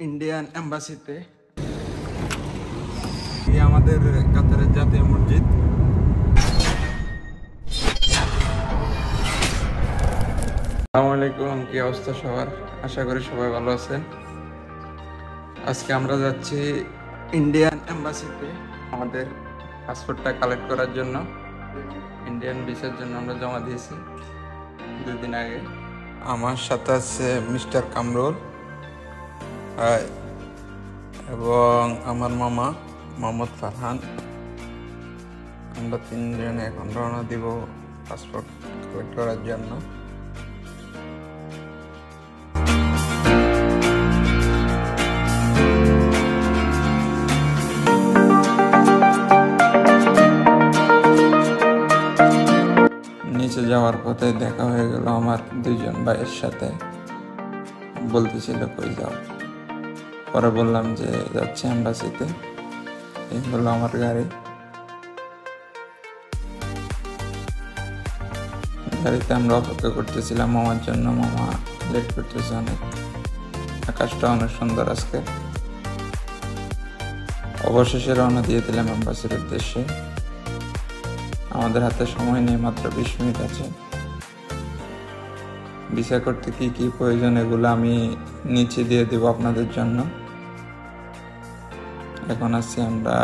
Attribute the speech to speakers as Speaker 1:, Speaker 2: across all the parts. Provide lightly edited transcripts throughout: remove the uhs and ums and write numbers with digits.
Speaker 1: Indian এম্বাসিতে আমাদের কাতারের জাতীয় মসজিদ। আসসালামু আলাইকুম, কি অবস্থা সবার? আশা করি সবাই ভালো আছেন। আজকে আমরা যাচ্ছি ইন্ডিয়ান এম্বাসিতে আমাদের পাসপোর্টটা কালেক্ট করার জন্য। ইন্ডিয়ান ভিসার জন্য আমরা জমা দিয়েছি 2 দিন আগে। আমার সাথে আছে মিস্টার কামরুল এবং আমার মামা মোহাম্মদ ফারহান। আমরা 3 জনে এখন রওনা দিব পাসপোর্ট কালেক্ট করার জন্য। নিচে যাওয়ার পথে দেখা হয়ে গেল আমার 2জন ভাইয়ের সাথে। বলতেছিল কই যাও, পরে বললাম যে যাচ্ছি এম্বাসিতে। এই হলো আমার গাড়িতে আমরা অপেক্ষা করতেছিলাম মামার জন্য। মামা লেট করতেছে অনেক। আকাশটা অনেক সুন্দর আজকে। অবশেষে রওনা দিয়ে দিলাম এম্বাসির উদ্দেশ্যে। আমাদের হাতে সময় নেই, মাত্র 20 মিনিট আছে। ভিসা করতে কি কি প্রয়োজন এগুলো আমি নিচে দিয়ে দেব আপনাদের জন্য। এখন আছি আমরা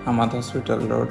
Speaker 1: আমাদ হসপিটাল রোড।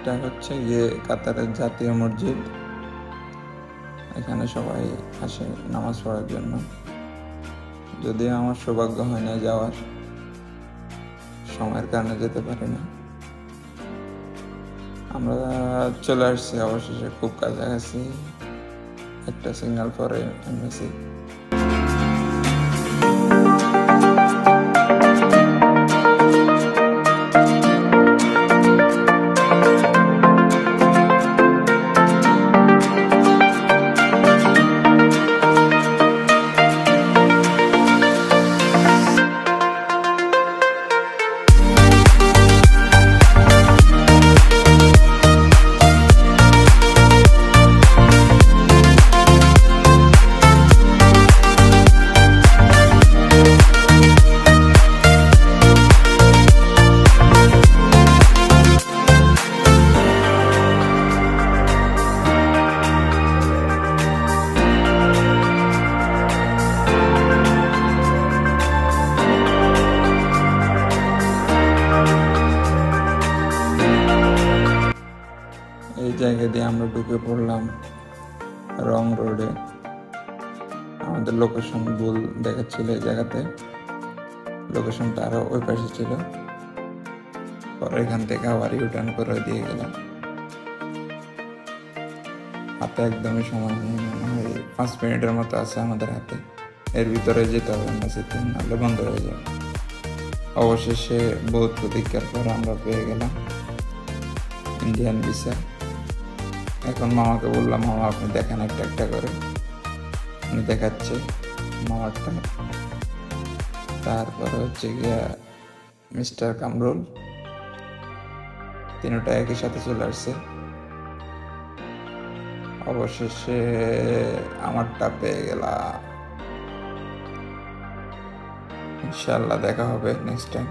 Speaker 1: এটা হচ্ছে কাতারের জাতীয় মসজিদ। এখানে সবাই আসে নামাজ পড়ার জন্য। যদিও আমার সৌভাগ্য হয় না যাওয়ার, সময়ের কারণে যেতে পারি না। আমরা চলে আসছি অবশেষে, খুব কাছাকাছি। একটা সিগন্যাল পরে এম্বাসি। এই জায়গা দিয়ে আমরা ঢুকে পড়লাম রং রোডে। আমাদের লোকেশন ভুল দেখাচ্ছিল এই জায়গাতে, লোকেশনটা আরো ওই পাশে ছিল। পরে এখান থেকে আবার রিটার্ন করে দিয়ে গেলাম। হাতে একদমই সময় নেই, মনে হয় 5 মিনিটের মতো আছে আমাদের হাতে। এর ভিতরে যেতে হবে এম্বাসিতে, নাহলে বন্ধ হয়ে যাবে। অবশেষে বহুত প্রতীক্ষার পর আমরা পেয়ে গেলাম ইন্ডিয়ান ভিসা। এখন মামাকে বললাম, মামা আপনি দেখেন একটা একটা করে। উনি দেখাচ্ছে মামারটা। তারপরে হচ্ছে গিয়া মিস্টার কামরুল। 3টা একই সাথে চলে আসছে। অবশেষে আমারটা পেয়ে গেলাম। ইনশাআল্লাহ দেখা হবে নেক্সট টাইম।